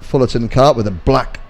Fullerton kart with a black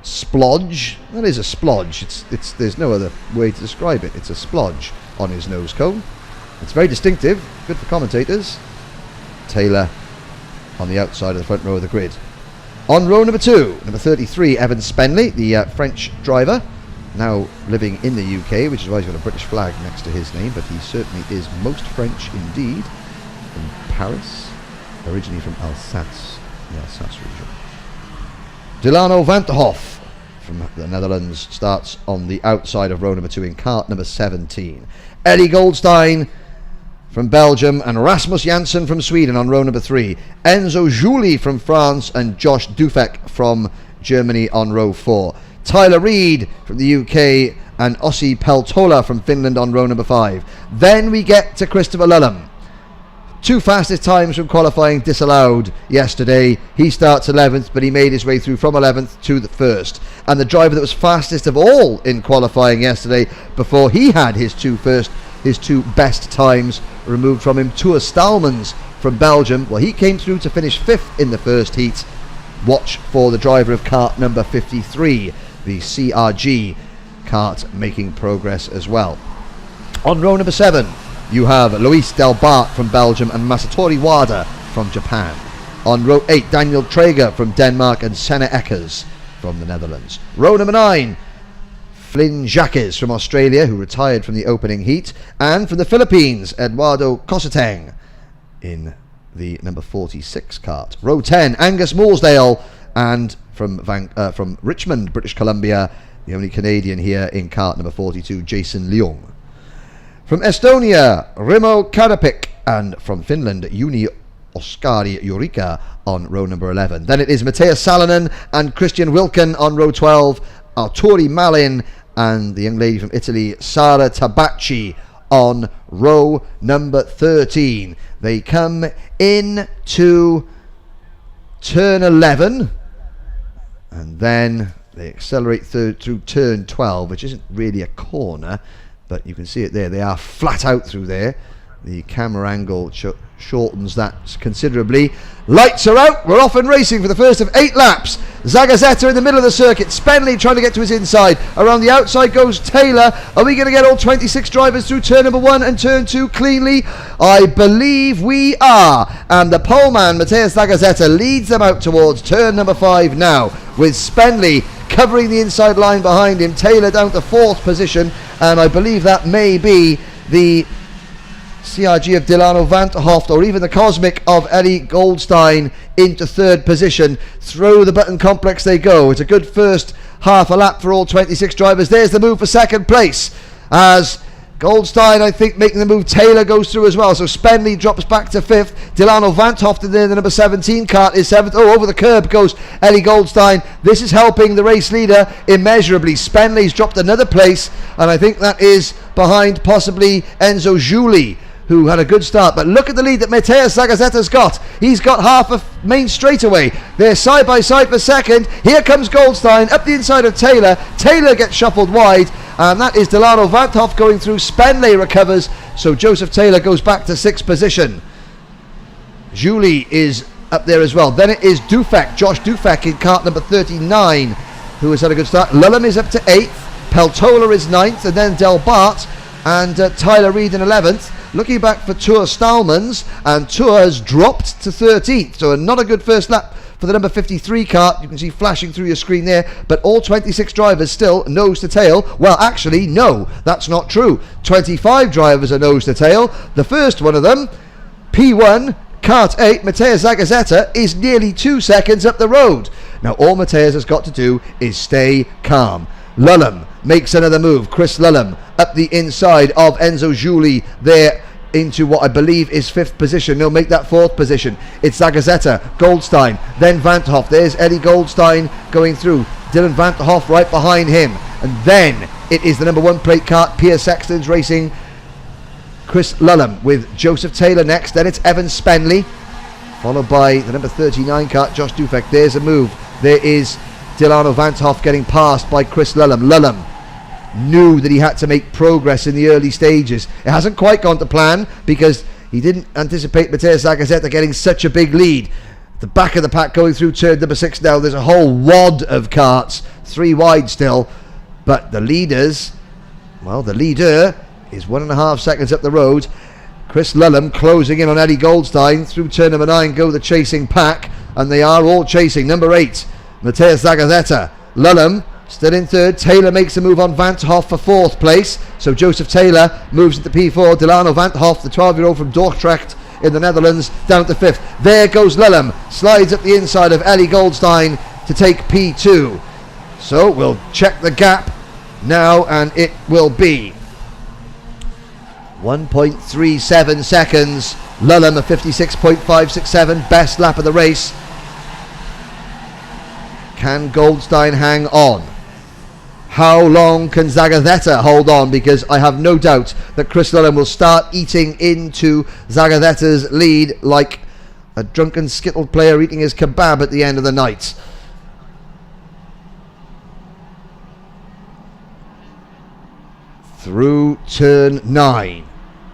splodge. That is a splodge. It's there's no other way to describe it. It's a splodge on his nose cone. It's very distinctive. Good for commentators. Taylor on the outside of the front row of the grid. On row number 2, number 33, Evan Spenley, the French driver, now living in the UK, which is why he's got a British flag next to his name, but he certainly is most French indeed. From Paris, originally from Alsace, the Alsace region. Delano Vanterhoff from the Netherlands starts on the outside of row number 2 in kart number 17. Eddie Goldstein from Belgium and Rasmus Janssen from Sweden on row number 3. Enzo Juli from France and Josh Dufek from Germany on row 4. Tyler Reid from the UK and Ossi Peltola from Finland on row number 5. Then we get to Christopher Lullum. 2 fastest times from qualifying disallowed yesterday. He starts 11th, but he made his way through from 11th to the 1st. And the driver that was fastest of all in qualifying yesterday, before he had his two best times removed from him, Tour Stalmans from Belgium. Well, he came through to finish 5th in the first heat. Watch for the driver of kart number 53, the CRG kart, making progress as well. On row number 7, you have Luis Delbart from Belgium and Masatori Wada from Japan. On row 8, Daniel Traeger from Denmark and Senna Eckers from the Netherlands. Row number 9, Flynn Jacques from Australia, who retired from the opening heat. And from the Philippines, Eduardo Cosateng in the number 46 kart. Row 10, Angus Morsdale, and from Richmond, British Columbia, the only Canadian here in kart number 42, Jason Leung. From Estonia, Rimo Karapik, and from Finland, Juni Oskari Jurika on row number 11. Then it is Matthias Salonen and Christian Wilken on row 12, Arturi Malin and the young lady from Italy, Sara Tabacci, on row number 13. They come in to turn 11, and then they accelerate through turn 12, which isn't really a corner, but you can see it there. They are flat out through there. The camera angle shortens that considerably. Lights are out. We're off and racing for the first of 8 laps. Zagazzetta in the middle of the circuit. Spenley trying to get to his inside. Around the outside goes Taylor. Are we going to get all 26 drivers through turn number 1 and turn 2 cleanly? I believe we are. And the poleman, Matthias Zagazzetta, leads them out towards turn number 5 now, with Spenley covering the inside line behind him. Taylor down to 4th position, and I believe that may be the CRG of Delano Vanterhoff, or even the Cosmic of Eddie Goldstein, into 3rd position. Through the button complex they go. It's a good first half a lap for all 26 drivers. There's the move for 2nd place, as Goldstein, I think, making the move. Taylor goes through as well, so Spenley drops back to 5th. Delano Vanterhoff, the number 17 kart, is 7th. Oh, over the curb goes Eddie Goldstein. This is helping the race leader immeasurably. Spenley's dropped another place, and I think that is behind possibly Enzo Juli, who had a good start. But look at the lead that Matthias Zagazzetta's got. He's got half of main straightaway. They're side by side for 2nd. Here comes Goldstein up the inside of Taylor. Taylor gets shuffled wide, and that is Delano Vanterhoff going through. Spenley recovers, so Joseph Taylor goes back to 6th position. Julie is up there as well. Then it is Dufek, Josh Dufek in kart number 39, who has had a good start. Lullum is up to 8th. Peltola is 9th, and then Delbart and Tyler Reid in 11th. Looking back for Tour Stalmans, and Tour has dropped to 13th, so not a good first lap for the number 53 kart. You can see flashing through your screen there, but all 26 drivers still nose to tail. Well, actually, no, that's not true. 25 drivers are nose to tail. The first one of them, P1, kart 8, Matthias Zagazzetta, is nearly 2 seconds up the road. Now, all Matthias has got to do is stay calm. Lullum makes another move. Chris Lullum up the inside of Enzo Juli there into what I believe is 5th position. They'll make that 4th position. It's Zagazzetta, Goldstein, then Vanterhoff. There's Eddie Goldstein going through. Dylan Vanterhoff right behind him. And then it is the number 1 plate kart, Pierre Sexton's racing. Chris Lullum with Joseph Taylor next. Then it's Evan Spenley, followed by the number 39 kart, Josh Dufek. There's a move. There is Delano Vanterhoff getting passed by Chris Lullum. Lullum knew that he had to make progress in the early stages. It hasn't quite gone to plan because he didn't anticipate Matthias Zagazzetta getting such a big lead. The back of the pack going through turn number 6 now. There's a whole wad of carts, 3 wide still. But the leaders, well, the leader is 1.5 seconds up the road. Chris Lulham closing in on Eddie Goldstein. Through turn number 9 go the chasing pack. And they are all chasing. Number 8, Matthias Zagazzetta. Lulham still in third. Taylor makes a move on Van't Hoff for 4th place. So Joseph Taylor moves into P4. Delano Van't Hoff, the 12-year-old from Dordrecht in the Netherlands, down to 5th. There goes Lulham. Slides up the inside of Ellie Goldstein to take P2. So we'll check the gap now, and it will be 1.37 seconds. Lulham a 56.567, best lap of the race. Can Goldstein hang on? How long can Zagazzetta hold on? Because I have no doubt that Chris Lulham will start eating into Zagazzetta's lead like a drunken skittle player eating his kebab at the end of the night. Through turn 9,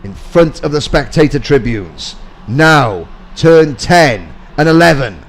in front of the spectator tribunes. Now, turn 10 and 11.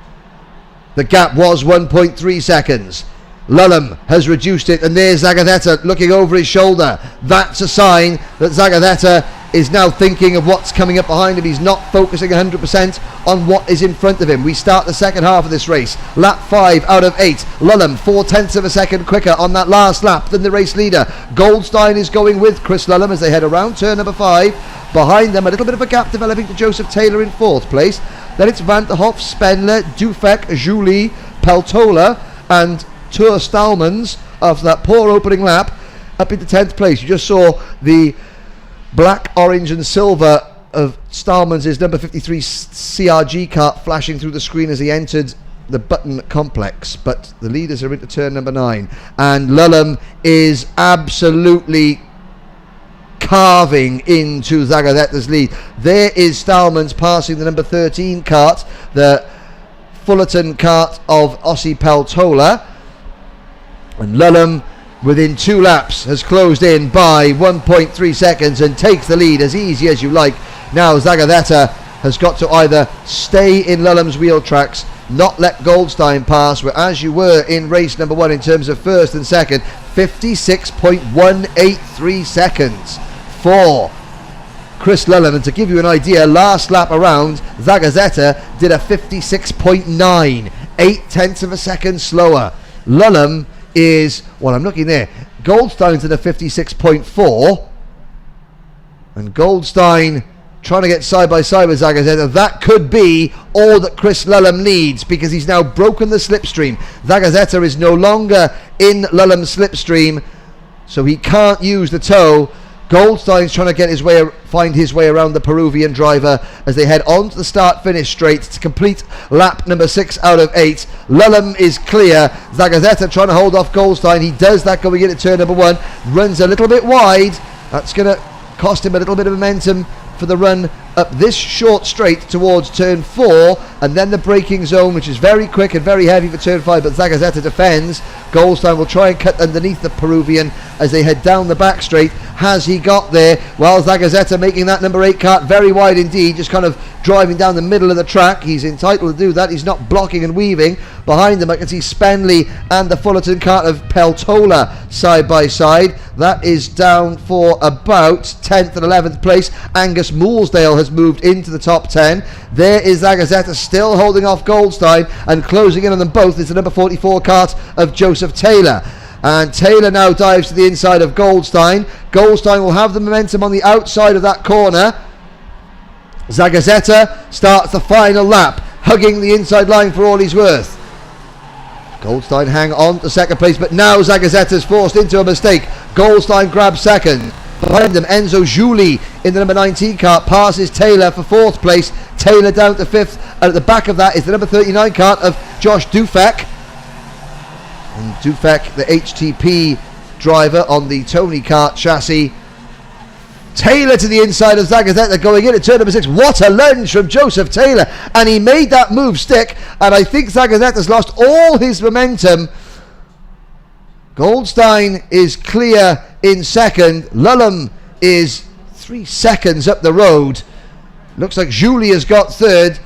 The gap was 1.3 seconds. Lulham has reduced it, and there's Zagazzetta looking over his shoulder. That's a sign that Zagazzetta is now thinking of what's coming up behind him. He's not focusing 100% on what is in front of him. We start the second half of this race. Lap 5 out of 8. Lulham 0.4 of a second quicker on that last lap than the race leader. Goldstein is going with Chris Lulham as they head around turn number 5. Behind them, a little bit of a gap developing to Joseph Taylor in 4th place. Then it's Van der Hoff, Spendler, Dufek, Julie, Peltola, and Tour Stalmans after that poor opening lap up into 10th place. You just saw the black, orange and silver of Stalmans' number 53 CRG kart flashing through the screen as he entered the Button complex. But the leaders are into turn number 9, and Lulham is absolutely carving into Zagazzetta's lead. There is Stalmans passing the number 13 kart, the Fullerton kart of Ossi Peltola. And Lulham, within 2 laps, has closed in by 1.3 seconds and takes the lead as easy as you like. Now Zagazzetta has got to either stay in Lulham's wheel tracks, not let Goldstein pass, where as you were in race number 1 in terms of first and second, 56.183 seconds for Chris Lulham. And to give you an idea, last lap around, Zagazzetta did a 56.9, 0.8 of a second slower. Lulham is, well, I'm looking there, Goldstein's at a 56.4, and Goldstein trying to get side by side with Zagazzetta. That could be all that Chris Lulham needs, because he's now broken the slipstream. Zagazzetta is no longer in Lulham's slipstream, so he can't use the tow. Goldstein's trying to get his way, find his way around the Peruvian driver as they head on to the start-finish straight to complete lap number 6 out of 8. Lulham is clear. Zagazzetta trying to hold off Goldstein. He does that going into turn number 1. Runs a little bit wide. That's going to cost him a little bit of momentum for the run up this short straight towards turn 4, and then the braking zone, which is very quick and very heavy for turn 5, but Zagazzetta defends. Goldstein will try and cut underneath the Peruvian as they head down the back straight. Has he got there? Well, Zagazzetta making that number 8 kart very wide indeed, just kind of driving down the middle of the track. He's entitled to do that. He's not blocking and weaving. Behind them I can see Spenley and the Fullerton kart of Peltola side by side. That is down for about 10th and 11th place. Angus Moolsdale has moved into the top 10. There is Zagazzetta still holding off Goldstein, and closing in on them both is the number 44 kart of Joseph Taylor. And Taylor now dives to the inside of Goldstein. Goldstein will have the momentum on the outside of that corner. Zagazzetta starts the final lap, hugging the inside line for all he's worth. Goldstein hang on to second place, but now Zagazzetta's forced into a mistake. Goldstein grabs second. Behind them, Enzo Juli in the number 19 kart passes Taylor for 4th place. Taylor down to 5th. And at the back of that is the number 39 kart of Josh Dufek. And Dufek, the HTP driver on the Tony kart chassis. Taylor to the inside of Zagazzetta going in at turn number 6. What a lunge from Joseph Taylor, and he made that move stick, and I think Zagazzetta's lost all his momentum. Goldstein is clear in second. Lulham is 3 seconds up the road. Looks like Julie has got third.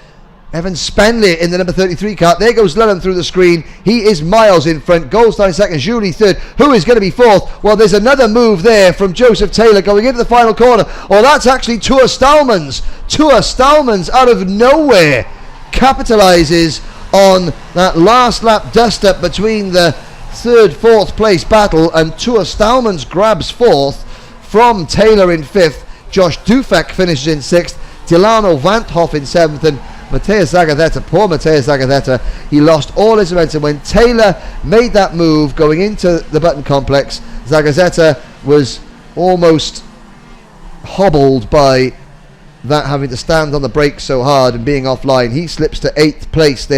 Evan Spenley in the number 33 Kart. There goes Lullen through the screen. He is miles in front. Goldstein second, Julie third. Who is going to be fourth? Well, there's another move there from Joseph Taylor going into the final corner. Oh, that's actually Tua Stallmans. Tua Stallmans out of nowhere capitalises on that last lap dust-up between the third, fourth place battle, and Tua Stallmans grabs fourth from Taylor in fifth. Josh Dufek finishes in sixth. Delano Vanthoff in seventh, and Matthias Zagadeta, poor Matthias Zagadeta, he lost all his momentum. When Taylor made that move going into the Button Complex, Zagadeta was almost hobbled by that, having to stand on the brakes so hard and being offline. He slips to 8th place there.